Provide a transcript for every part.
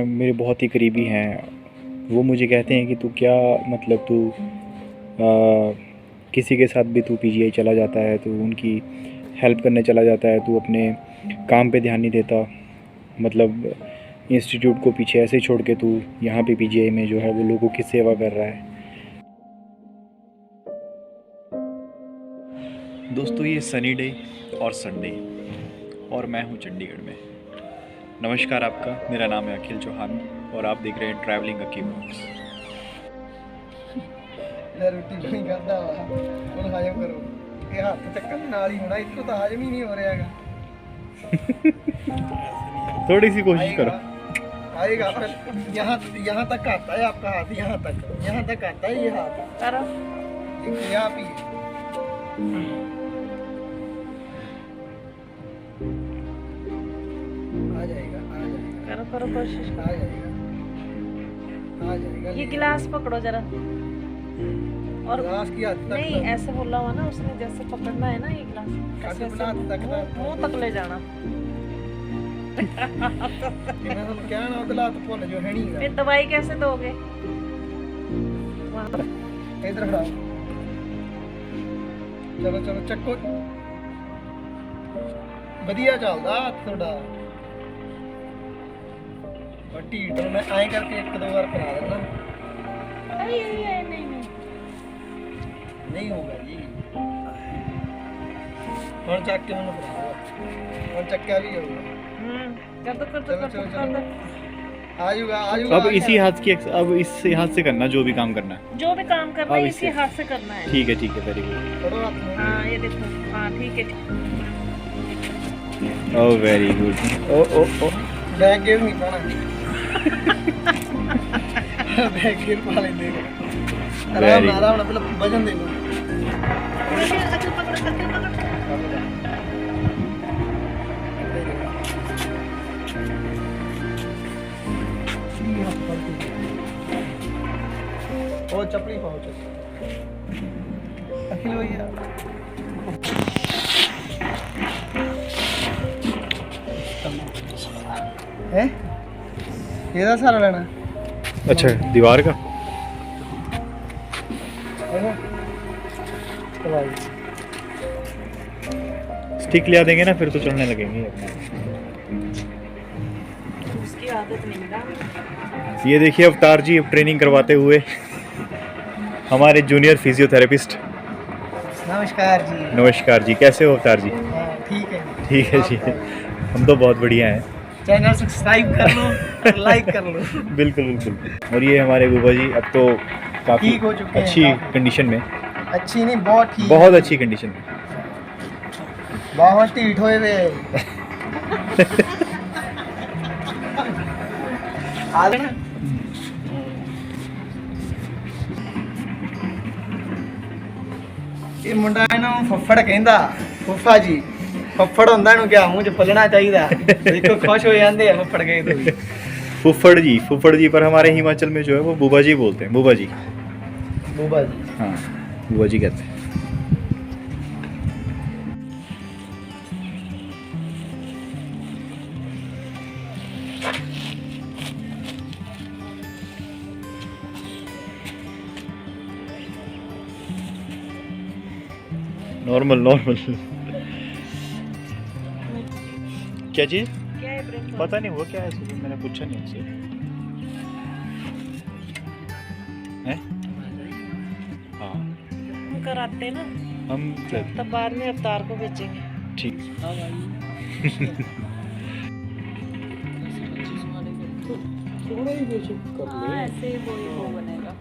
मेरे बहुत ही करीबी हैं। वो मुझे कहते हैं कि तू क्या मतलब तू किसी के साथ भी तू पीजीआई चला जाता है, तू उनकी हेल्प करने चला जाता है, तू अपने काम पे ध्यान नहीं देता, मतलब इंस्टीट्यूट को पीछे ऐसे ही छोड़ के तू यहाँ पे पीजीआई में जो है वो लोगों की सेवा कर रहा है। दोस्तों, ये सनी डे और संडे और मैं हूँ चंडीगढ़ में। नमस्कार आपका, मेरा नाम है अखिल चौहान और आप देख रहे हैं ट्रैवलिंग अकी व्लॉग्स। रोटी पानी करदा वा ਹੁਣ ਹਜਮ ਕਰੋ। ਇਹ ਹੱਥ ਚੱਕਣ ਨਾਲ ਹੀ ਹੋਣਾ, ਇੱਥੋਂ ਤਾਂ ਹਜਮ ਹੀ ਨਹੀਂ ਹੋ ਰਿਹਾ ਹੈਗਾ। थोड़ी सी कोशिश करो। आएगा पर यहाँ तक आता है आपका हाथ, यहाँ तक आता है ये हाथ। यहाँ पे आ जाएगा करो करो कोशिश आ जाएगा। ये गिलास पकड़ो जरा, और गिलास की हद तक नहीं ऐसे बोला हुआ ना उसने, जैसे पकड़ना है ना ये गिलास ऐसे मुंह तक ले जाना। मैं ਤੁਹਾਨੂੰ ਕਹਿਣਾ ਉਹਦਾ ਹੱਥ ਭੁੱਲ ਜੋ ਹੈ ਨਹੀਂ। फिर दवाई कैसे दोगे? इधर खड़ा चलो चलो ਚੱਕੋ। ਵਧੀਆ ਚੱਲਦਾ ਹੱਥ ਤੁਹਾਡਾ। और ਢੀਠ मैं ਐਂ ਕਰਕੇ ਇੱਕ ਦੋ ਵਾਰ ਕਰਾ ਦਿੰਦਾ। नहीं होगा जी। ਹੁਣ ਚੱਕ ਕੇ ਮੈਨੂੰ ਫੜਾ ਦਿਓ। ਹੁਣ ਚੱਕਿਆ ਵੀ ਹੋਊਗਾ। कर दो कर दो चलो कर चलो दो कर दो। चलो आ जाऊगा। अब इसी हाथ की अब इस हाथ से करना जो भी काम करना है। जो भी काम करना अब है इससे। इसी हाथ से करना है। ठीक है वेरी गुड। करो हाथ में। हाँ ये देखो, हाँ ठीक है। Oh very good. ओ ओ ओ बैग गेयर नहीं पाना। बैग गेयर पा लेंगे। आराम आराम मतलब वजन दे लो। अच्छा पकड़ो पकड़ो पकड़ो। और चपली पाओ अखिल भैया। है ਇਹਦਾ ਸਾਰਾ ਲੈਣਾ। अच्छा, दीवार का स्टिक लिया देंगे ना, फिर तो चढ़ने लगेंगे अपने। उसकी आदत नहीं ना। ये देखिए अवतार जी अब ट्रेनिंग करवाते हुए हमारे जूनियर फिजियोथेरेपिस्ट। नमस्कार जी। नमस्कार जी, कैसे हो अवतार जी? ठीक है। ठीक है जी, हम तो बहुत बढ़िया हैं। चैनल सब्सक्राइब कर लो और लाइक कर लो। बिल्कुल बिल्कुल। और ये हमारे बुबा जी अब तो काफ़ी ठीक हो चुके हैं, अच्छी कंडीशन में, अच्छी नहीं बहुत ठीक, बहुत अच्छी कंडीशन में। बहुत ढीठ होए वे। ਇਹ ਮੁੰਡਾ ਇਹਨੂੰ ਫੱਫੜ ਕਹਿੰਦਾ। ਫੁੱਫਾ ਜੀ ਫੱਫੜ ਹੁੰਦਾ ਇਹਨੂੰ ਕਿਹਾ ਮੂੰਹ 'ਚ ਪੱਲਣਾ ਚਾਹੀਦਾ। ਦੇਖੋ खुश हो ਜਾਂਦੇ ਆ ਫੱਫੜ ਕਹੇ तो भी। फुफड़ जी, पर हमारे हिमाचल में जो है वो बुबा जी बोलते हैं। बुबा जी, बूबा जी। हाँ बुबा जी कहते हैं। नॉर्मल क्या चीज़? क्या है ब्रेक? पता नहीं वो क्या है, सुबह मैंने पूछा नहीं उनसे। हैं? हाँ हम कराते हैं ना, हम तब बाद में अवतार को बेचेंगे। ठीक। थोड़ा ही बेचो कर हाँ ऐसे ही वो बनेगा।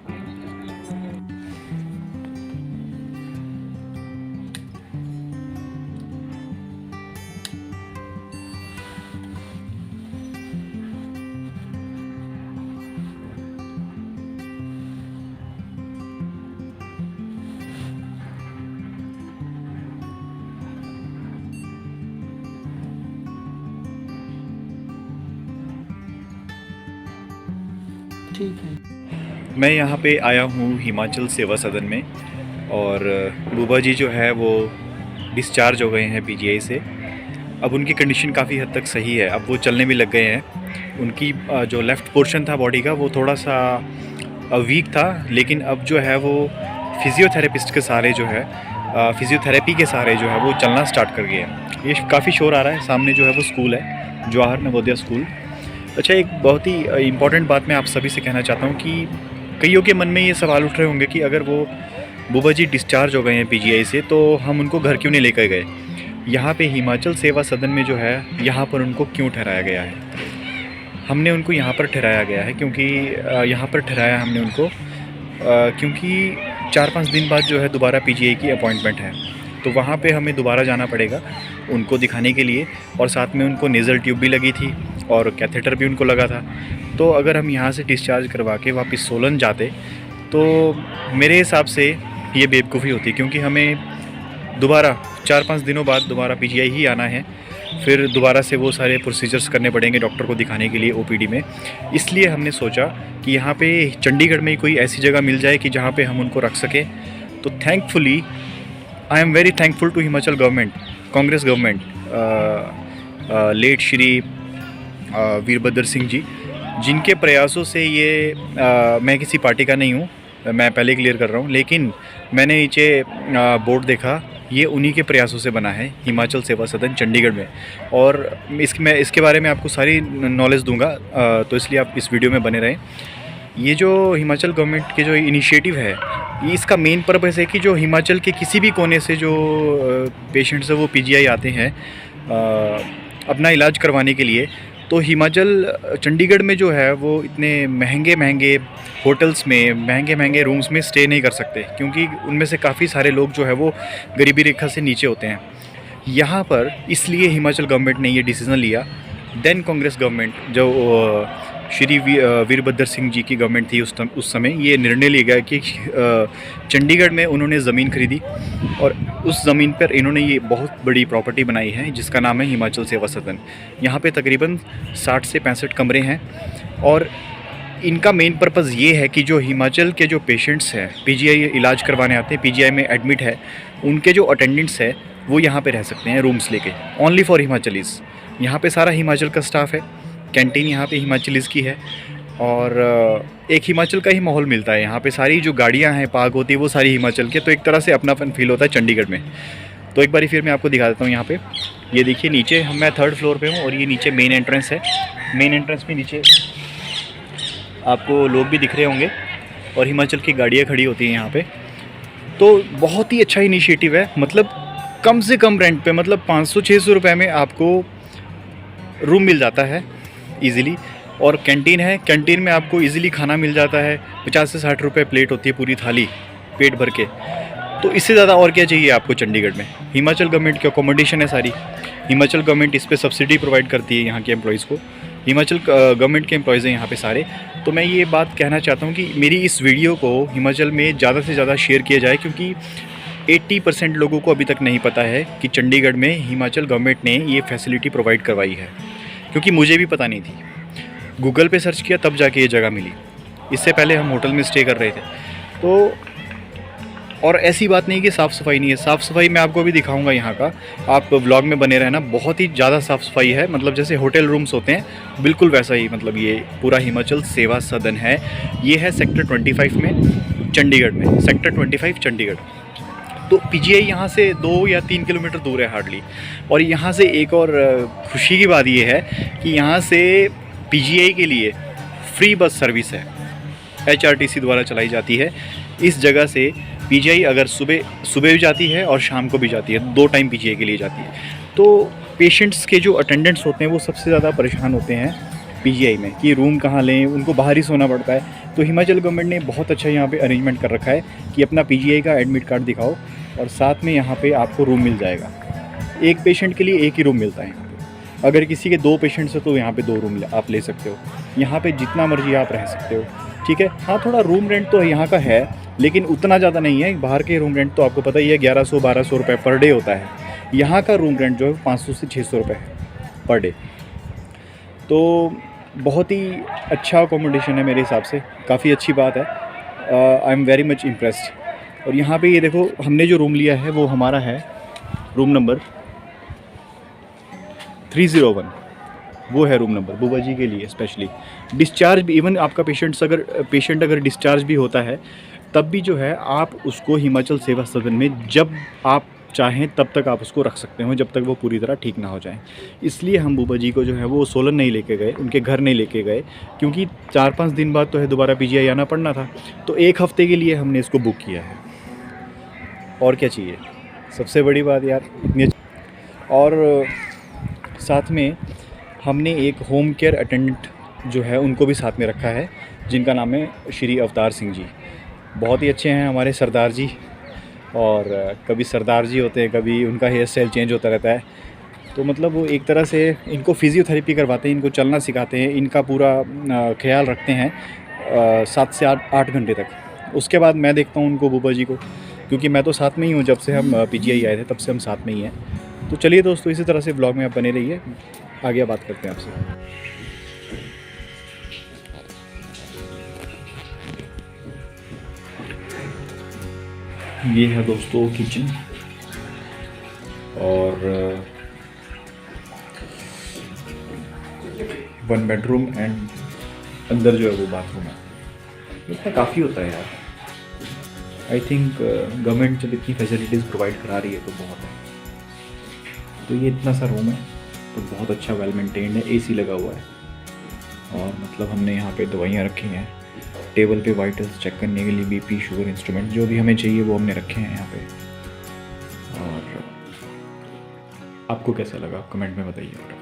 ठीक है। मैं यहाँ पे आया हूँ हिमाचल सेवा सदन में, और बुबा जी जो है वो डिस्चार्ज हो गए हैं पीजीआई से। अब उनकी कंडीशन काफ़ी हद तक सही है, अब वो चलने भी लग गए हैं। उनकी जो लेफ़्ट पोर्शन था बॉडी का वो थोड़ा सा वीक था, लेकिन अब जो है वो फिज़ियोथेरेपिस्ट के सहारे जो है फिज़ियोथेरेपी के सहारे जो है वो चलना स्टार्ट कर गए हैं। ये काफ़ी शोर आ रहा है, सामने जो है वो स्कूल है, जवाहर नवोदय स्कूल। अच्छा, एक बहुत ही इम्पॉर्टेंट बात मैं आप सभी से कहना चाहता हूँ कि कईयों के मन में ये सवाल उठ रहे होंगे कि अगर वो बुबा जी डिस्चार्ज हो गए हैं पीजीआई से तो हम उनको घर क्यों नहीं लेकर गए। यहाँ पे हिमाचल सेवा सदन में जो है यहाँ पर उनको क्यों ठहराया गया है। हमने उनको यहाँ पर ठहराया गया है क्योंकि यहाँ पर ठहराया हमने उनको क्योंकि 4-5 दिन बाद जो है दोबारा पीजीआई की अपॉइंटमेंट है, तो वहाँ पे हमें दोबारा जाना पड़ेगा उनको दिखाने के लिए। और साथ में उनको नेज़ल ट्यूब भी लगी थी और कैथेटर भी उनको लगा था। तो अगर हम यहाँ से डिस्चार्ज करवा के वापस सोलन जाते तो मेरे हिसाब से ये बेवकूफ़ी होती, क्योंकि हमें दोबारा 4-5 दिनों बाद दोबारा पीजीआई ही आना है, फिर दोबारा से वो सारे प्रोसीजर्स करने पड़ेंगे डॉक्टर को दिखाने के लिए ओपीडी में। इसलिए हमने सोचा कि यहाँ पे चंडीगढ़ में कोई ऐसी जगह मिल जाए कि जहाँ पे हम उनको रख सकें। तो thankfully I am very thankful to Himachal government, Congress government, late Shri Virbhadra Singh ji, जिनके प्रयासों से ये मैं किसी पार्टी का नहीं हूँ, मैं पहले क्लियर कर रहा हूँ, लेकिन मैंने नीचे बोर्ड देखा, ये उन्हीं के प्रयासों से बना है हिमाचल सेवा सदन चंडीगढ़ में। और मैं इसके बारे में आपको सारी नॉलेज दूंगा, तो इसलिए आप इस वीडियो में बने रहें। ये जो हिमाचल गवर्नमेंट के जो इनिशिएटिव है, ये इसका मेन पर्पस है कि जो हिमाचल के किसी भी कोने से जो पेशेंट्स हैं वो पीजीआई आते हैं अपना इलाज करवाने के लिए, तो हिमाचल चंडीगढ़ में जो है वो इतने महंगे महंगे होटल्स में, महंगे महंगे रूम्स में स्टे नहीं कर सकते, क्योंकि उनमें से काफ़ी सारे लोग जो है वो गरीबी रेखा से नीचे होते हैं। यहाँ पर इसलिए हिमाचल गवर्नमेंट ने ये डिसीज़न लिया। देन कांग्रेस गवर्नमेंट, जो श्री वीरभद्र सिंह जी की गवर्नमेंट थी उस समय, ये निर्णय लिया गया कि चंडीगढ़ में उन्होंने ज़मीन खरीदी और उस ज़मीन पर इन्होंने ये बहुत बड़ी प्रॉपर्टी बनाई है जिसका नाम है हिमाचल सेवा सदन। यहाँ पे तकरीबन 60 से 65 कमरे हैं और इनका मेन पर्पज़ ये है कि जो हिमाचल के जो पेशेंट्स हैं पीजीआई इलाज करवाने आते हैं, पीजीआई में एडमिट है, उनके जो अटेंडेंट्स है वो यहाँ पे रह सकते हैं रूम्स लेके, ओनली फॉर हिमाचलीज़। यहाँ पे सारा हिमाचल का स्टाफ है, कैंटीन यहाँ पे हिमाचलीज़ की है और एक हिमाचल का ही माहौल मिलता है। यहाँ पे सारी जो गाड़ियाँ हैं पार्क होती है वो सारी हिमाचल के, तो एक तरह से अपनापन फील होता है चंडीगढ़ में। तो एक बारी फिर मैं आपको दिखा देता हूँ। यहाँ पे ये देखिए नीचे मैं 3rd फ्लोर पे हूँ और ये नीचे मेन एंट्रेंस है। मेन एंट्रेंस में नीचे आपको लोग भी दिख रहे होंगे और हिमाचल की गाड़ियाँ खड़ी होती हैं यहाँ पे। तो बहुत ही अच्छा इनिशिएटिव है, मतलब कम से कम रेंट पे, मतलब 500-600 रुपये में आपको रूम मिल जाता है इजीली। और कैंटीन है, कैंटीन में आपको इजीली खाना मिल जाता है, 50 से 60 रुपये प्लेट होती है पूरी थाली पेट भर के। तो इससे ज़्यादा और क्या चाहिए आपको चंडीगढ़ में। हिमाचल गवर्नमेंट की अकोमोडेशन है सारी, हिमाचल गवर्नमेंट इस पर सब्सिडी प्रोवाइड करती है यहाँ के एम्प्लॉयज़ को, हिमाचल गवर्नमेंट के एम्प्लॉयज़ हैं यहाँ पे सारे। तो मैं ये बात कहना चाहता हूँ कि मेरी इस वीडियो को हिमाचल में ज़्यादा से ज़्यादा शेयर किया जाए, क्योंकि 80% लोगों को अभी तक नहीं पता है कि चंडीगढ़ में हिमाचल गवर्नमेंट ने ये फैसिलिटी प्रोवाइड करवाई है, क्योंकि मुझे भी पता नहीं थी। गूगल पे सर्च किया तब जाके ये जगह मिली, इससे पहले हम होटल में स्टे कर रहे थे। तो और ऐसी बात नहीं कि साफ़ सफाई नहीं है, साफ़ सफाई मैं आपको भी दिखाऊंगा यहाँ का, आप व्लॉग में बने रहना। बहुत ही ज़्यादा साफ़ सफाई है, मतलब जैसे होटल रूम्स होते हैं बिल्कुल वैसा ही, मतलब ये पूरा हिमाचल सेवा सदन है। ये है सेक्टर 25 में चंडीगढ़ में, सेक्टर 25 चंडीगढ़। तो पीजीआई यहाँ से 2 या 3 किलोमीटर दूर है हार्डली। और यहाँ से एक और खुशी की बात ये है कि यहाँ से पीजीआई के लिए फ्री बस सर्विस है, HRTC द्वारा चलाई जाती है। इस जगह से पीजीआई अगर सुबह भी जाती है और शाम को भी जाती है, 2 टाइम पीजीआई के लिए जाती है। तो पेशेंट्स के जो अटेंडेंट्स होते हैं वो सबसे ज़्यादा परेशान होते हैं पीजीआई में कि रूम कहाँ लें, उनको बाहर ही सोना पड़ता है। तो हिमाचल गवर्नमेंट ने बहुत अच्छा यहाँ पे अरेंजमेंट कर रखा है कि अपना पीजीआई का एडमिट कार्ड दिखाओ और साथ में यहाँ पे आपको रूम मिल जाएगा। एक पेशेंट के लिए एक ही रूम मिलता है यहाँ पे। अगर किसी के 2 पेशेंट्स हैं तो यहाँ पे 2 रूम आप ले सकते हो। यहाँ पे जितना मर्जी आप रह सकते हो, ठीक है। हाँ, थोड़ा रूम रेंट तो यहाँ का है, लेकिन उतना ज़्यादा नहीं है। बाहर के रूम रेंट तो आपको पता ही है 1100-1200 रुपये पर डे होता है। यहाँ का रूम रेंट जो है 500 से 600 रुपये है पर डे। तो बहुत ही अच्छा अकोमोडेशन है मेरे हिसाब से, काफ़ी अच्छी बात है। आई एम वेरी मच इम्प्रेस्ड। और यहाँ पे ये देखो, हमने जो रूम लिया है वो हमारा है रूम नंबर 301। वो है रूम नंबर बुबा जी के लिए स्पेशली। डिस्चार्ज भी, इवन आपका पेशेंट अगर डिस्चार्ज भी होता है तब भी जो है आप उसको हिमाचल सेवा सदन में जब आप चाहें तब तक आप उसको रख सकते हो, जब तक वो पूरी तरह ठीक ना हो जाए। इसलिए हम बुबा जी को जो है वो सोलन नहीं लेके गए, उनके घर नहीं लेके गए, क्योंकि 4-5 दिन बाद तो है दोबारा पीजीआई आना पड़ना था। तो 1 हफ़्ते के लिए हमने इसको बुक किया है, और क्या चाहिए। सबसे बड़ी बात यार इतनी। और साथ में हमने एक होम केयर अटेंडेंट जो है उनको भी साथ में रखा है, जिनका नाम है श्री अवतार सिंह जी। बहुत ही अच्छे हैं हमारे सरदार जी, और कभी सरदार जी होते हैं, कभी उनका हेयर स्टाइल चेंज होता रहता है। तो मतलब वो एक तरह से इनको फिज़ियोथेरेपी करवाते हैं, इनको चलना सिखाते हैं, इनका पूरा ख्याल रखते हैं 7 से 8 घंटे तक। उसके बाद मैं देखता हूँ उनको, बुबा जी को, क्योंकि मैं तो साथ में ही हूँ, जब से हम पीजीआई आए थे तब से हम साथ में ही हैं। तो चलिए दोस्तों, इसी तरह से ब्लॉग में आप बने रहिए, आगे बात करते हैं आपसे। ये है दोस्तों किचन, और 1 बेडरूम एंड अंदर जो है वो बाथरूम है। इतना काफ़ी होता है यार। आई थिंक गवर्नमेंट जब इतनी फैसिलिटीज़ प्रोवाइड करा रही है तो बहुत है। तो ये इतना सा रूम है, तो बहुत अच्छा वेल मेंटेन्ड है, एसी लगा हुआ है, और मतलब हमने यहाँ पे दवाइयाँ रखी हैं, टेबल पे वाइटल्स चेक करने के लिए, बीपी शुगर इंस्ट्रूमेंट जो भी हमें चाहिए वो हमने रखे हैं यहाँ पे। और आपको कैसा लगा कमेंट में बताइए फ्रेंड्स।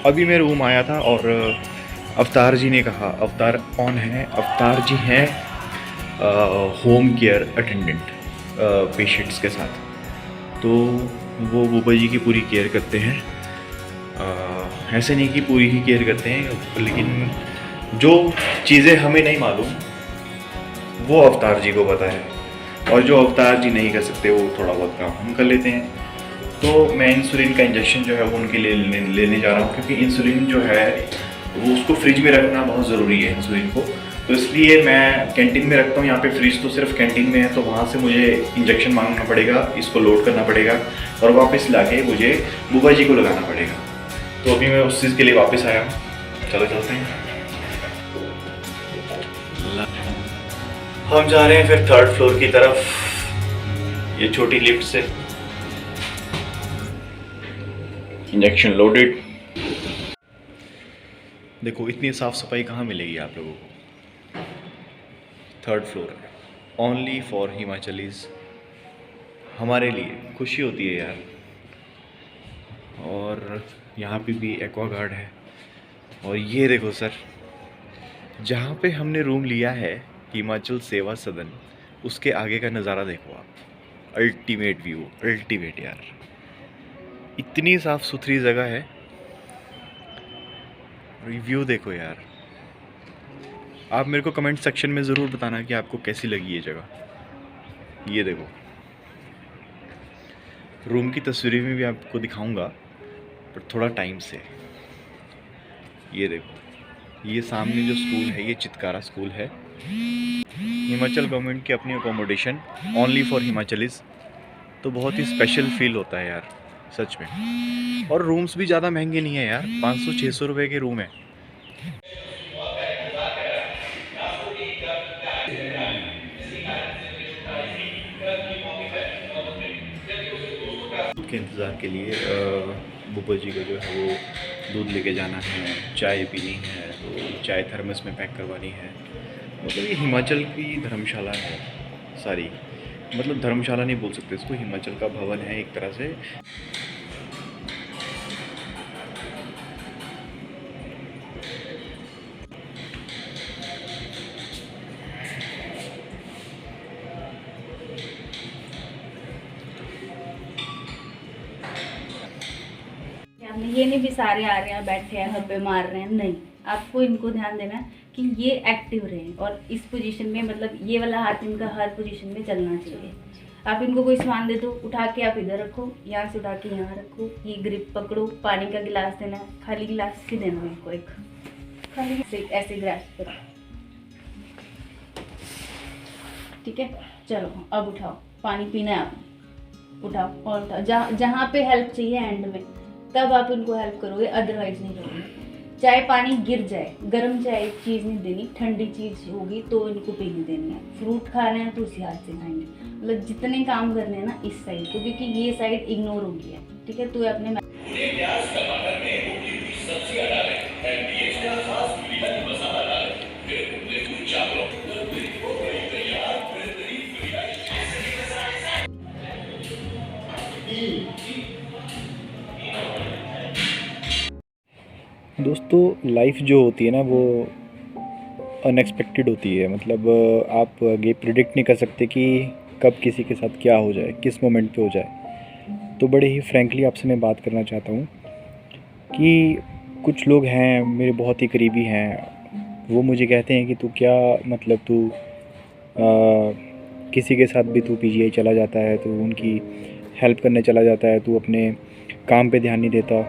अभी मैं रूम आया था और अवतार जी ने कहा, अवतार कौन है, अवतार जी हैं होम केयर अटेंडेंट पेशेंट्स के साथ। तो वो बुबा जी की पूरी केयर करते हैं। ऐसे नहीं कि पूरी ही केयर करते हैं, लेकिन जो चीज़ें हमें नहीं मालूम वो अवतार जी को पता है, और जो अवतार जी नहीं कर सकते वो थोड़ा बहुत काम हम कर लेते हैं। तो मैं इंसुलिन का इंजेक्शन जो है वो उनके लिए लेने जा रहा हूँ, क्योंकि इंसुलिन जो है वो उसको फ्रिज में रखना बहुत ज़रूरी है इंसुलिन को। तो इसलिए मैं कैंटीन में रखता हूँ। यहाँ पे फ्रिज तो सिर्फ कैंटीन में है, तो वहाँ से मुझे इंजेक्शन मांगना पड़ेगा, इसको लोड करना पड़ेगा और वापस लाके मुझे बुबा जी को लगाना पड़ेगा। तो अभी मैं उस चीज़ के लिए वापस आया हूँ। चलो चलते हैं। हम जा रहे हैं फिर 3rd फ्लोर की तरफ, ये छोटी लिफ्ट से। Injection loaded. देखो इतनी साफ सफाई कहाँ मिलेगी आप लोगों को। 3rd फ्लोर है, ओनली फॉर हिमाचलीज। हमारे लिए खुशी होती है यार। और यहाँ पे भी एक्वा गार्ड है। और ये देखो सर, जहाँ पे हमने रूम लिया है हिमाचल सेवा सदन, उसके आगे का नज़ारा देखो आप। अल्टीमेट व्यू, अल्टीमेट यार। इतनी साफ़ सुथरी जगह है, रिव्यू देखो यार। आप मेरे को कमेंट सेक्शन में ज़रूर बताना कि आपको कैसी लगी ये जगह। ये देखो, रूम की तस्वीरें में भी आपको दिखाऊंगा, पर थोड़ा टाइम से। ये देखो, ये सामने जो स्कूल है ये चितकारा स्कूल है। हिमाचल गवर्नमेंट की अपनी अकोमोडेशन, ओनली फॉर हिमाचलीज। तो बहुत ही स्पेशल फील होता है यार सच में। और रूम्स भी ज़्यादा महंगे नहीं है यार, 500-600 रुपये के रूम है। के इंतज़ार के लिए बुबा जी को जो है वो दूध लेके जाना है, चाय पीनी है, तो चाय थर्मस में पैक करवानी है। मतलब ये हिमाचल की धर्मशाला है सारी। मतलब धर्मशाला नहीं बोल सकते इसको, हिमाचल का भवन है एक तरह से। ये नहीं भी सारे आ रहे हैं बैठे हैं हब्बे मार रहे हैं, नहीं, आपको इनको ध्यान देना है कि ये एक्टिव रहें और इस पोजीशन में, मतलब ये वाला हाथ इनका हर पोजीशन में चलना चाहिए। आप इनको कोई सामान दे दो, उठा के आप इधर रखो, यहाँ से उठा के यहाँ रखो, ये ग्रिप पकड़ो, पानी का गिलास देना है, खाली गिलास ही देना है इनको, एक खाली से ऐसे ग्रास्प करो, ठीक है। चलो अब उठाओ, पानी पीना है आपने, उठाओ और उठाओ। जहाँ पे हेल्प चाहिए एंड में, तब आप इनको हेल्प करोगे, अदरवाइज नहीं करोगे। चाहे पानी गिर जाए, गर्म चाहे चीज़ नहीं देनी, ठंडी चीज़ होगी तो इनको पीने देनी है। फ्रूट खा रहे हैं तो उसी हाथ से खाएंगे, मतलब जितने काम करने हैं ना इस साइड को, क्योंकि ये साइड इग्नोर हो गई है, ठीक है। तो अपने दोस्तों लाइफ जो होती है ना वो अनएक्सपेक्टेड होती है। मतलब आप आगे प्रिडिक्ट नहीं कर सकते कि कब किसी के साथ क्या हो जाए, किस मोमेंट पे हो जाए। तो बड़े ही फ्रैंकली आपसे मैं बात करना चाहता हूँ कि कुछ लोग हैं मेरे बहुत ही करीबी हैं, वो मुझे कहते हैं कि तू क्या, मतलब तू किसी के साथ भी तू पीजीआई चला जाता है, तो उनकी हेल्प करने चला जाता है, तू अपने काम पे ध्यान नहीं देता,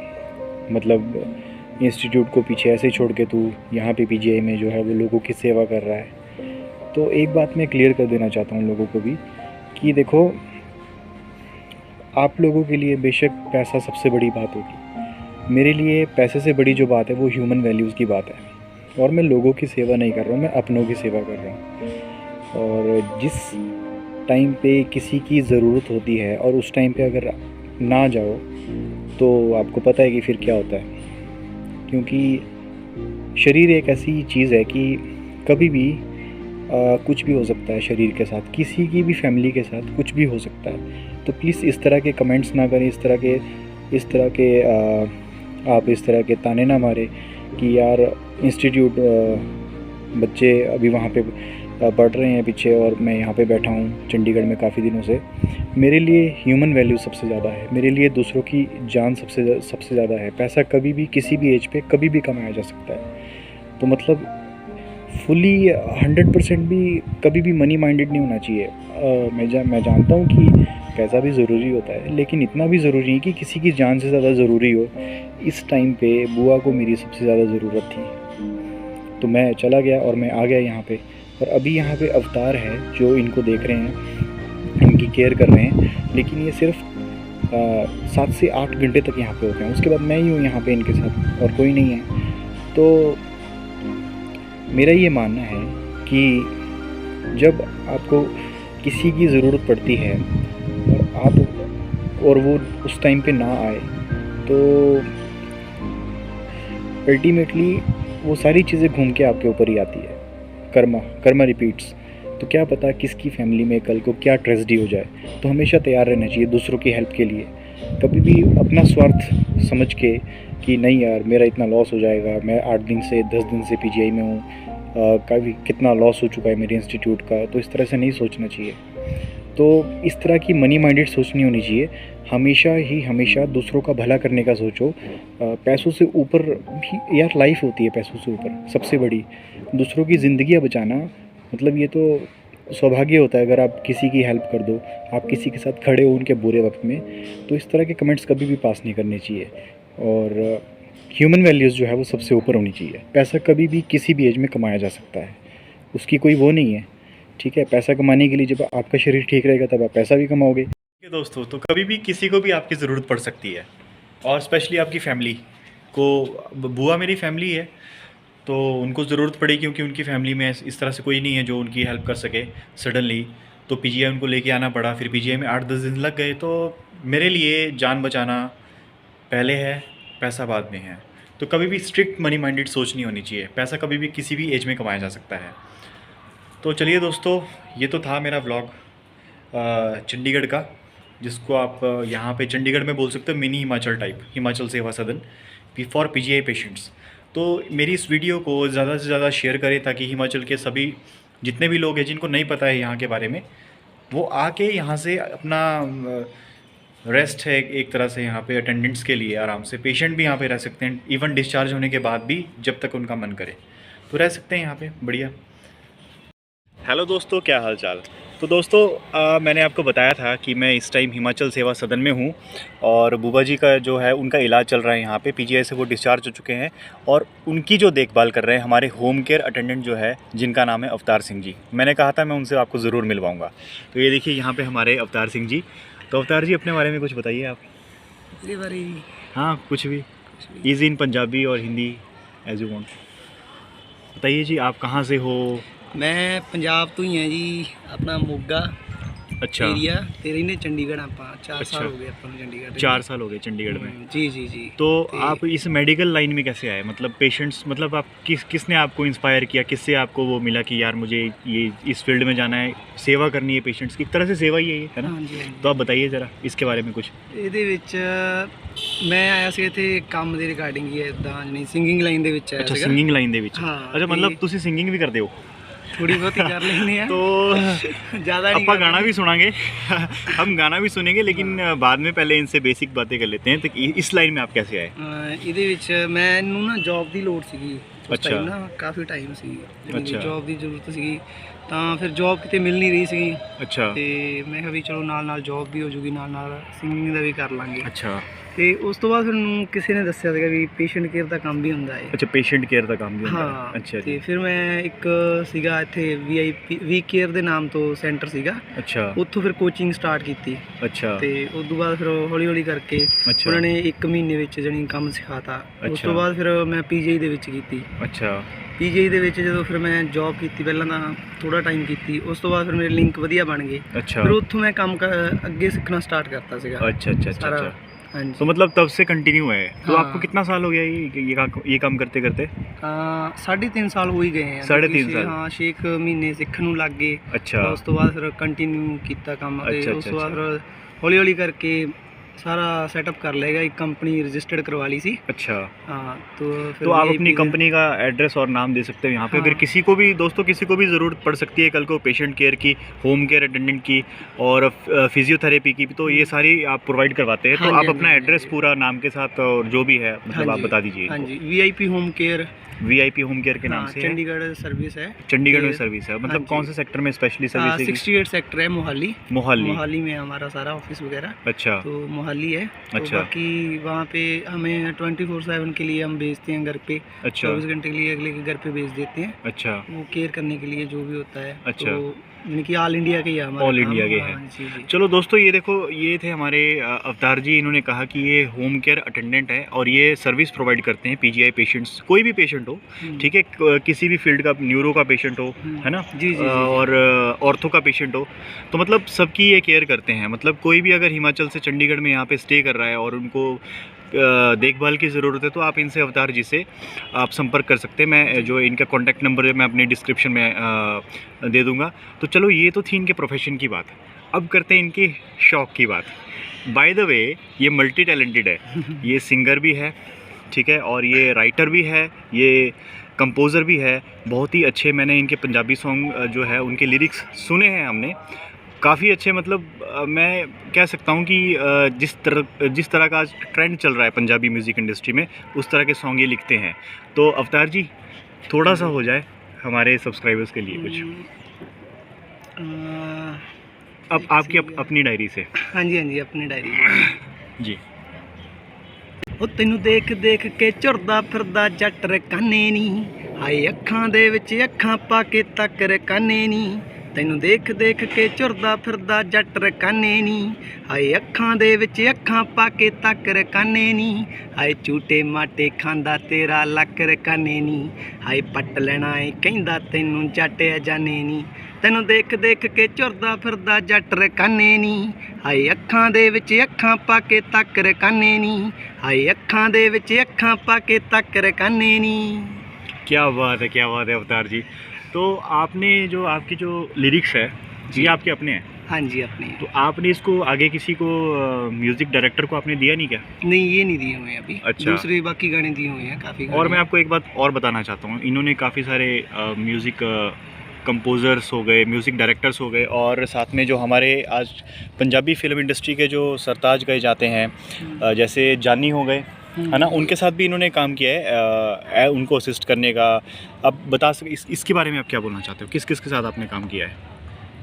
मतलब इंस्टीट्यूट को पीछे ऐसे ही छोड़ के तू यहाँ पे पीजीआई में जो है वो लोगों की सेवा कर रहा है। तो एक बात मैं क्लियर कर देना चाहता हूँ लोगों को भी कि देखो, आप लोगों के लिए बेशक पैसा सबसे बड़ी बात होगी, मेरे लिए पैसे से बड़ी जो बात है वो ह्यूमन वैल्यूज़ की बात है। और मैं लोगों की सेवा नहीं कर रहा हूँ, मैं अपनों की सेवा कर रहा हूँ। और जिस टाइम पे किसी की ज़रूरत होती है और उस टाइम पे अगर ना जाओ तो आपको पता है कि फिर क्या होता है। क्योंकि शरीर एक ऐसी चीज़ है कि कभी भी कुछ भी हो सकता है शरीर के साथ, किसी की भी फैमिली के साथ कुछ भी हो सकता है। तो प्लीज़ इस तरह के कमेंट्स ना करें, इस तरह के आप इस तरह के ताने ना मारे कि यार इंस्टीट्यूट बच्चे अभी वहाँ पे पढ़ रहे हैं पीछे और मैं यहाँ पे बैठा हूँ चंडीगढ़ में काफ़ी दिनों से। मेरे लिए ह्यूमन वैल्यू सबसे ज़्यादा है, मेरे लिए दूसरों की जान सबसे ज़्यादा है। पैसा कभी भी किसी भी एज पे कभी भी कमाया जा सकता है। तो मतलब फुली 100% भी कभी भी मनी माइंडेड नहीं होना चाहिए। मैं जानता हूँ कि पैसा भी ज़रूरी होता है, लेकिन इतना भी ज़रूरी है कि किसी की जान से ज़्यादा ज़रूरी हो। इस टाइम पे बुआ को मेरी सबसे ज़्यादा ज़रूरत थी, तो मैं चला गया और मैं आ गया यहाँ पे। और अभी यहाँ पे अवतार है जो इनको देख रहे हैं, इनकी केयर कर रहे हैं, लेकिन ये सिर्फ 7 से 8 घंटे तक यहाँ पे होते हैं। उसके बाद मैं ही हूँ यहाँ पे इनके साथ और कोई नहीं है। तो मेरा ये मानना है कि जब आपको किसी की ज़रूरत पड़ती है और वो उस टाइम पे ना आए, तो अल्टीमेटली वो सारी चीज़ें घूम के आपके ऊपर ही आती है। कर्मा रिपीट्स। तो क्या पता किसकी फैमिली में कल को क्या ट्रेजेडी हो जाए। तो हमेशा तैयार रहना चाहिए दूसरों की हेल्प के लिए। कभी भी अपना स्वार्थ समझ के कि नहीं यार मेरा इतना लॉस हो जाएगा, मैं 8 दिन से 10 दिन से पीजीआई में हूँ, काफ़ी कितना लॉस हो चुका है मेरे इंस्टीट्यूट का, तो इस तरह से नहीं सोचना चाहिए। तो इस तरह की मनी माइंडेड सोच नहीं होनी चाहिए। हमेशा दूसरों का भला करने का सोचो। पैसों से ऊपर भी यार लाइफ होती है, पैसों से ऊपर सबसे बड़ी दूसरों की ज़िंदगियाँ बचाना, मतलब ये तो सौभाग्य होता है अगर आप किसी की हेल्प कर दो, आप किसी के साथ खड़े हो उनके बुरे वक्त में। तो इस तरह के कमेंट्स कभी भी पास नहीं करने चाहिए। और ह्यूमन वैल्यूज़ जो है वो सबसे ऊपर होनी चाहिए। पैसा कभी भी किसी भी एज में कमाया जा सकता है, उसकी कोई वो नहीं है, ठीक है। पैसा कमाने के लिए जब आपका शरीर ठीक रहेगा तब आप पैसा भी कमाओगे। दोस्तों, तो कभी भी किसी को भी आपकी ज़रूरत पड़ सकती है, और स्पेशली आपकी फैमिली को। बुआ मेरी फैमिली है, तो उनको ज़रूरत पड़ी क्योंकि उनकी फैमिली में इस तरह से कोई नहीं है जो उनकी हेल्प कर सके सडनली। तो पीजीआई उनको लेके आना पड़ा। फिर पीजीआई में 8-10 दिन लग गए। तो मेरे लिए जान बचाना पहले है, पैसा बाद में है। तो कभी भी स्ट्रिक्ट मनी माइंडेड सोच नहीं होनी चाहिए। पैसा कभी भी किसी भी एज में कमाया जा सकता है। तो चलिए दोस्तों, ये तो था मेरा व्लॉग चंडीगढ़ का, जिसको आप यहाँ पे चंडीगढ़ में बोल सकते हो मिनी हिमाचल टाइप, हिमाचल सेवा सदन फॉर पीजीआई पेशेंट्स। तो मेरी इस वीडियो को ज़्यादा से ज़्यादा शेयर करें ताकि हिमाचल के सभी जितने भी लोग हैं जिनको नहीं पता है यहाँ के बारे में, वो आके यहाँ से अपना रेस्ट है एक तरह से यहाँ पे अटेंडेंट्स के लिए। आराम से पेशेंट भी यहाँ पे रह सकते हैं, इवन डिस्चार्ज होने के बाद भी जब तक उनका मन करे तो रह सकते हैं यहाँ पे, बढ़िया। हेलो दोस्तों, क्या हाल चाल। तो दोस्तों मैंने आपको बताया था कि मैं इस टाइम हिमाचल सेवा सदन में हूँ और बुबा जी का जो है उनका इलाज चल रहा है यहाँ पे। पीजीआई से वो डिस्चार्ज हो चुके हैं और उनकी जो देखभाल कर रहे हैं हमारे होम केयर अटेंडेंट जो है, जिनका नाम है अवतार सिंह जी। मैंने कहा था मैं उनसे आपको ज़रूर मिलवाऊँगा। तो ये देखिए यहाँ पर हमारे अवतार सिंह जी। तो अवतार जी अपने बारे में कुछ बताइए आप। हाँ, कुछ भी, ईजी इन पंजाबी और हिंदी एज यू वांट। बताइए जी, आप कहाँ से हो? मैं पंजाब तो ही है जी, अपना मोगा अच्छा, एरिया ते रहने चंडीगढ़। आप 4 अच्छा। साल हो गए अपन चंडीगढ़। 4 साल हो गए चंडीगढ़ में। जी जी जी। तो आप इस मेडिकल लाइन में कैसे आए? मतलब पेशेंट्स, मतलब आप किसने आपको इंस्पायर किया, किससे आपको वो मिला कि यार मुझे ये इस फील्ड में जाना है, सेवा करनी है पेशेंट्स की? एक तरह से सेवा ही है ये, है ना? हाँ जी, हाँ जी। तो आप बताइए ज़रा इसके बारे में कुछ। ਇਹਦੇ ਵਿੱਚ ਮੈਂ ਆਇਆ ਸੀ ਇੱਥੇ ਕੰਮ ਦੇ ਰਿਗਾਰਡਿੰਗ ਹੀ ਇਦਾਂ ਨਹੀਂ, ਸਿੰਗਿੰਗ ਲਾਈਨ ਦੇ ਵਿੱਚ ਆਇਆ अच्छा, ਸੀਗਾ। सिंगिंग लाइन ਦੇ ਵਿੱਚ। ਹਾਂ, अच्छा, मतलब ਤੇ ਤੁਸੀਂ ਸਿੰਗਿੰਗ ਵੀ ਕਰਦੇ ਹੋ? ਥੋੜੀ ਬਹੁਤੀ ਕਰ ਲੈਂਦੇ ਆ, तो ਜ਼ਿਆਦਾ ਨਹੀਂ ਆਪਾਂ ਕਰਦੇ। गाना भी सुनाएंगे हम गाना भी सुनेंगे, लेकिन बाद में पहले इनसे बेसिक बातें कर लेते हैं। तो इस लाइन में आप कैसे आए? ਇਹਦੇ ਵਿੱਚ ਮੈਨੂੰ ਨਾ ਜੌਬ ਦੀ ਲੋੜ ਸੀਗੀ ਉਸ ਅੱਛਾ। ਟਾਈਮ ਨਾ, ਕਾਫੀ ਟਾਈਮ ਸੀ ਅੱਛਾ। ਜੌਬ ਦੀ ਜ਼ਰੂਰਤ ਸੀਗੀ, ਤਾਂ ਫਿਰ ਜੌਬ ਕਿਤੇ ਮਿਲ ਨਹੀਂ ਰਹੀ ਸੀਗੀ अच्छा ਤੇ ਮੈਂ ਕਿਹਾ ਵੀ ਚਲੋ ਨਾਲ ਨਾਲ ਜੌਬ ਵੀ ਹੋ ਜੂਗੀ, ਨਾਲ ਨਾਲ ਸਿੰਗਿੰਗ ਦਾ ਵੀ ਕਰ ਲਾਂਗੇ। अच्छा ਤੇ ਉਸ ਤੋਂ ਬਾਅਦ ਫਿਰ ਮੈਨੂੰ ਕਿਸੇ ਨੇ ਦੱਸਿਆ ਸੀਗਾ ਵੀ ਪੇਸ਼ੈਂਟ ਕੇਅਰ ਦਾ ਕੰਮ ਵੀ ਹੁੰਦਾ ਹੈ। अच्छा, पेशेंट केयर का काम भी होता है। ਹਾਂ अच्छा ਤੇ जी, ਫਿਰ ਮੈਂ ਇੱਕ ਸੀਗਾ ਇੱਥੇ VIP ਵੀ ਕੇਅਰ ਦੇ ਨਾਮ ਤੋਂ ਸੈਂਟਰ ਸੀਗਾ, अच्छा ਉੱਥੋਂ ਫਿਰ ਕੋਚਿੰਗ ਸਟਾਰਟ ਕੀਤੀ अच्छा ਤੇ ਉਸ ਤੋਂ ਬਾਅਦ ਫਿਰ ਹੌਲੀ ਹੌਲੀ ਕਰਕੇ अच्छा ਉਹਨਾਂ ਨੇ 1 ਮਹੀਨੇ ਵਿੱਚ ਜਾਣੀ ਕੰਮ ਸਿਖਾਤਾ। ਉਸ ਅੱਛਾ। ਤੋਂ ਬਾਅਦ ਫਿਰ ਮੈਂ PGI ਦੇ ਵਿੱਚ ਕੀਤੀ। अच्छा PGI ਦੇ ਵਿੱਚ ਜਦੋਂ ਫਿਰ ਮੈਂ ਜੌਬ ਕੀਤੀ, ਪਹਿਲਾਂ ਤਾਂ ਥੋੜਾ ਟਾਈਮ ਕੀਤੀ, ਉਸ ਤੋਂ ਬਾਅਦ ਫਿਰ ਮੇਰੇ ਲਿੰਕ ਵਧੀਆ ਬਣ ਗਏ। अच्छा ਫਿਰ ਉੱਥੋਂ ਮੈਂ ਕੰਮ ਅੱਗੇ ਸਿੱਖਣਾ ਸਟਾਰਟ ਕਰਤਾ ਸੀਗਾ। अच्छा अच्छा अच्छा ਸਾਰਾ अच्छा। ਹਾਂਜੀ। तो मतलब तब से कंटिन्यू है। तो हाँ। आपको कितना साल हो गया ये काम करते करते? 3.5 साल ਹੋ ਹੀ ਗਏ ਆ। 3.5 ਸਾਲ। ਹਾਂ, 6 ਮਹੀਨੇ ਸਿੱਖਣ ਨੂੰ ਲੱਗ ਗਏ। अच्छा ਉਸ ਤੋਂ ਬਾਅਦ ਫਿਰ ਕੰਟੀਨਿਊ ਕੀਤਾ ਕੰਮ ਤੇ ਅੱਛਾ, ਉਸ ਤੋਂ ਬਾਅਦ ਅੱਛਾ, ਫਿਰ ਹੌਲੀ ਹੌਲੀ ਕਰਕੇ सारा सेटअप कर लेगा। एक कंपनी रजिस्टर्ड करवा ली सी। अच्छा। हाँ, तो फिर तो आप VIP अपनी कंपनी का एड्रेस और नाम दे सकते हो यहाँ पे। हाँ। अगर किसी को भी, दोस्तों किसी को भी ज़रूरत पड़ सकती है कल को पेशेंट केयर की, होम केयर अटेंडेंट की और फिजियोथेरेपी की, तो ये सारी आप प्रोवाइड करवाते हैं। हाँ तो जी, आप हाँ अपना जी, हाँ एड्रेस जी। पूरा नाम के साथ और जो भी है मतलब हाँ आप जी, बता दीजिए। हाँ जी, VIP home care VIP home care के नाम से है। चंडीगढ़ सर्विस है। चंडीगढ़ में ये- सर्विस है। हाँ मतलब जी। कौन से सेक्टर में स्पेशली सर्विस है? 68 सेक्टर है मोहाली। मोहाली। मोहाली में हमारा सारा ऑफिस वगैरह अच्छा तो मोहाली है। तो अच्छा। बाकी वहाँ पे हमें 24/7 के लिए हम भेजते हैं घर पे। अच्छा 24 घंटे के लिए अगले के घर पे भेज देते हैं, अच्छा वो केयर करने के लिए जो भी होता है। अच्छा। तो यानी कि ऑल इंडिया के ही है हमारा ऑल काम। इंडिया के हाँ, हैं। जी जी। चलो दोस्तों, ये देखो, ये थे हमारे अवतार जी। इन्होंने कहा कि ये होम केयर अटेंडेंट है और ये सर्विस प्रोवाइड करते हैं PGI पेशेंट्स, कोई भी पेशेंट हो, ठीक है, किसी भी फील्ड का, न्यूरो का पेशेंट हो, है ना, जी, जी, जी, जी। और ऑर्थो का पेशेंट हो, तो मतलब सबकी ये केयर करते हैं। मतलब कोई भी अगर हिमाचल से चंडीगढ़ में यहाँ पे स्टे कर रहा है और उनको देखभाल की ज़रूरत है तो आप इनसे, अवतार जी से आप संपर्क कर सकते हैं। मैं जो इनका कॉन्टैक्ट नंबर है मैं अपनी डिस्क्रिप्शन में दे दूँगा। तो चलो, ये तो थी इनके प्रोफेशन की बात। अब करते हैं इनके शौक़ की बात। बाय द वे, ये मल्टी टैलेंटेड है। ये सिंगर भी है, ठीक है, और ये राइटर भी है, ये कंपोज़र भी है। बहुत ही अच्छे, मैंने इनके पंजाबी सॉन्ग जो है उनके लिरिक्स सुने हैं हमने, काफ़ी अच्छे। मतलब मैं कह सकता हूँ कि जिस तरह का आज ट्रेंड चल रहा है पंजाबी म्यूज़िक इंडस्ट्री में, उस तरह के सॉन्ग ये लिखते हैं। तो अवतार जी, थोड़ा सा हो जाए हमारे सब्सक्राइबर्स के लिए कुछ। अब आपकी अपनी डायरी से। हाँ जी, हाँ जी, अपनी डायरी। जी। ਉਹ ਤੈਨੂੰ ਦੇਖ ਦੇਖ ਕੇ ਝੁਰਦਾ ਫਿਰਦਾ ਜੱਟ ਰਕਾਨੇ ਨੀ, ਹਾਏ ਅੱਖਾਂ ਦੇ ਵਿੱਚ ਅੱਖਾਂ ਪਾ ਕੇ ਤੱਕ ਰਕਾਨੇ ਨੀ। ਤੈਨੂੰ ਦੇਖ ਦੇਖ ਕੇ ਝੁਰਦਾ ਫਿਰਦਾ ਜੱਟ ਰਕਾਨੇ ਨੀ, ਹਾਏ ਅੱਖਾਂ ਦੇ ਵਿੱਚ ਅੱਖਾਂ ਪਾ ਕੇ ਤੱਕ ਰਕਾਨੇ ਨੀ। ਹਾਏ ਝੂਟੇ ਮਾਟੇ ਖਾਂਦਾ ਤੇਰਾ ਲੱਕ ਰਕਾਨੇ ਨੀ, ਹਾਏ ਪੱਟ ਲੈਣਾ ਏ ਕਹਿੰਦਾ ਤੈਨੂੰ ਜੱਟ ਜਾਣੇ ਨੀ। ਤੈਨੂੰ ਦੇਖ ਦੇਖ ਕੇ ਝੁਰਦਾ ਫਿਰਦਾ ਜੱਟ ਰਕਾਨੇ ਨੀ, ਹਾਏ ਅੱਖਾਂ ਦੇ ਵਿੱਚ ਅੱਖਾਂ ਪਾ ਕੇ ਤੱਕ ਰਕਾਨੇ ਨੀ, ਹਾਏ ਅੱਖਾਂ ਦੇ ਵਿੱਚ ਅੱਖਾਂ ਪਾ ਕੇ ਤੱਕ ਰਕਾਨੇ ਨੀ। क्या बात है, क्या बात है अवतार जी। तो आपने जो आपकी जो लिरिक्स है ये आपके अपने हैं? हाँ जी, अपने। तो आपने इसको आगे किसी को, म्यूज़िक डायरेक्टर को आपने दिया नहीं क्या? नहीं, ये नहीं दिए हुए हैं अभी। अच्छा। दूसरे बाकी गाने दिए हुए हैं, काफ़ी और मैं आपको एक बात और बताना चाहता हूँ। इन्होंने काफ़ी सारे म्यूज़िक कंपोज़र्स हो गए, म्यूज़िक डायरेक्टर्स हो गए, और साथ में जो हमारे आज पंजाबी फ़िल्म इंडस्ट्री के जो सरताज कहे जाते हैं, जैसे जानी हो गए, है ना, उनके साथ भी इन्होंने काम किया है, उनको असिस्ट करने का। अब बता सक इसके बारे में आप क्या बोलना चाहते हो, किस किस के साथ आपने काम किया है?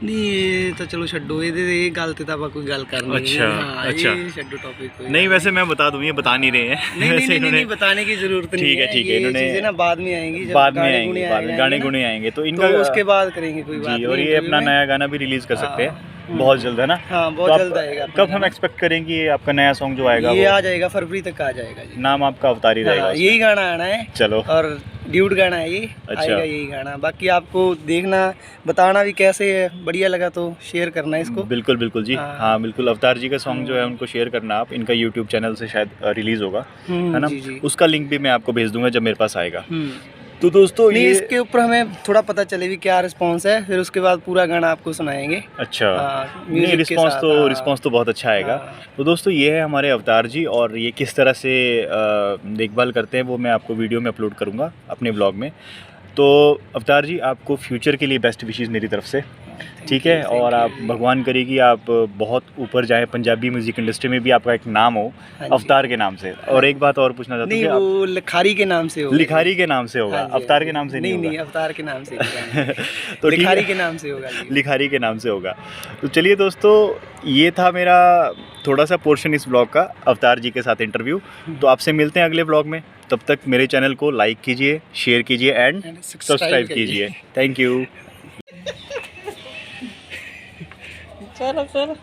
नहीं ये तो चलो छड्डो, ये गल ते तां कोई गल करनी अच्छा, अच्छा। ये छड्डो टॉपिक कोई नहीं, वैसे मैं बता दूँ, ये बता नहीं रहे हैं। नहीं वैसे नहीं, इन्होंने बताने की जरूरत नहीं ठीक है, ठीक है, ये इन्होंने चीजें ना बाद में आएंगी, जब बाद में गाने आएंगे, गुने बाद में गाने गुने आएंगे तो इनका उसके बाद करेंगे, कोई बात जी। नहीं। और ये इंटरव्यू अपना में। नया गाना भी रिलीज़ कर सकते हाँ, हैं बहुत जल्द, है ना? हाँ तो बहुत आप जल्द आएगा अपना कब हम गाना। एक्सपेक्ट करेंगे ये आपका नया सॉन्ग जो आएगा? ये वो आ जाएगा, फरवरी तक आ जाएगा जी। नाम आपका अवतारी रहेगा हाँ, उसमें। यही गाना आना है, चलो, और ड्यूट गाना है ये, अच्छा। आएगा यही गाना। बाकी आपको देखना, बताना भी कैसे है, बढ़िया लगा तो शेयर करना इसको। बिल्कुल बिल्कुल जी। हाँ। हाँ बिल्कुल, अवतार जी का सॉन्ग जो है उनको शेयर करना आप, इनका यूट्यूब चैनल से शायद रिलीज़ होगा, है ना? जी जी। उसका लिंक भी मैं आपको भेज दूंगा जब मेरे पास आएगा। हम्म। तो दोस्तों नहीं, ये इसके ऊपर हमें थोड़ा पता चले भी क्या रिस्पांस है, फिर उसके बाद पूरा गाना आपको सुनाएंगे। अच्छा, हाँ, नहीं म्यूजिक के रिस्पांस साथ, तो हाँ। रिस्पांस तो बहुत अच्छा आएगा। हाँ। तो दोस्तों ये है हमारे अवतार जी, और ये किस तरह से देखभाल करते हैं वो मैं आपको वीडियो में अपलोड करूँगा अपने ब्लॉग में। तो अवतार जी, आपको फ्यूचर के लिए बेस्ट विशेज़ मेरी तरफ से, ठीक है? और आप भगवान करे कि आप बहुत ऊपर जाएं, पंजाबी म्यूज़िक इंडस्ट्री में भी आपका एक नाम हो हाँ जी। अवतार के नाम से। और एक बात और पूछना चाहता हूँ नहीं, कि वो लिखारी के नाम से आप होगा। लिखारी के नाम से होगा, हाँ जी, अवतार हाँ के जी। नाम से नहीं नहीं नहीं, होगा? अवतार के नाम से नहीं तो ठीक लिखारी है, के नाम से होगा जी। लिखारी के नाम से होगा। तो चलिए दोस्तों, ये था मेरा थोड़ा सा पोर्शन इस ब्लॉग का, अवतार जी के साथ इंटरव्यू। तो आपसे मिलते हैं अगले ब्लॉग में, तब तक मेरे चैनल को लाइक कीजिए, शेयर कीजिए एंड सब्सक्राइब कीजिए। Thank you. चलो चलो।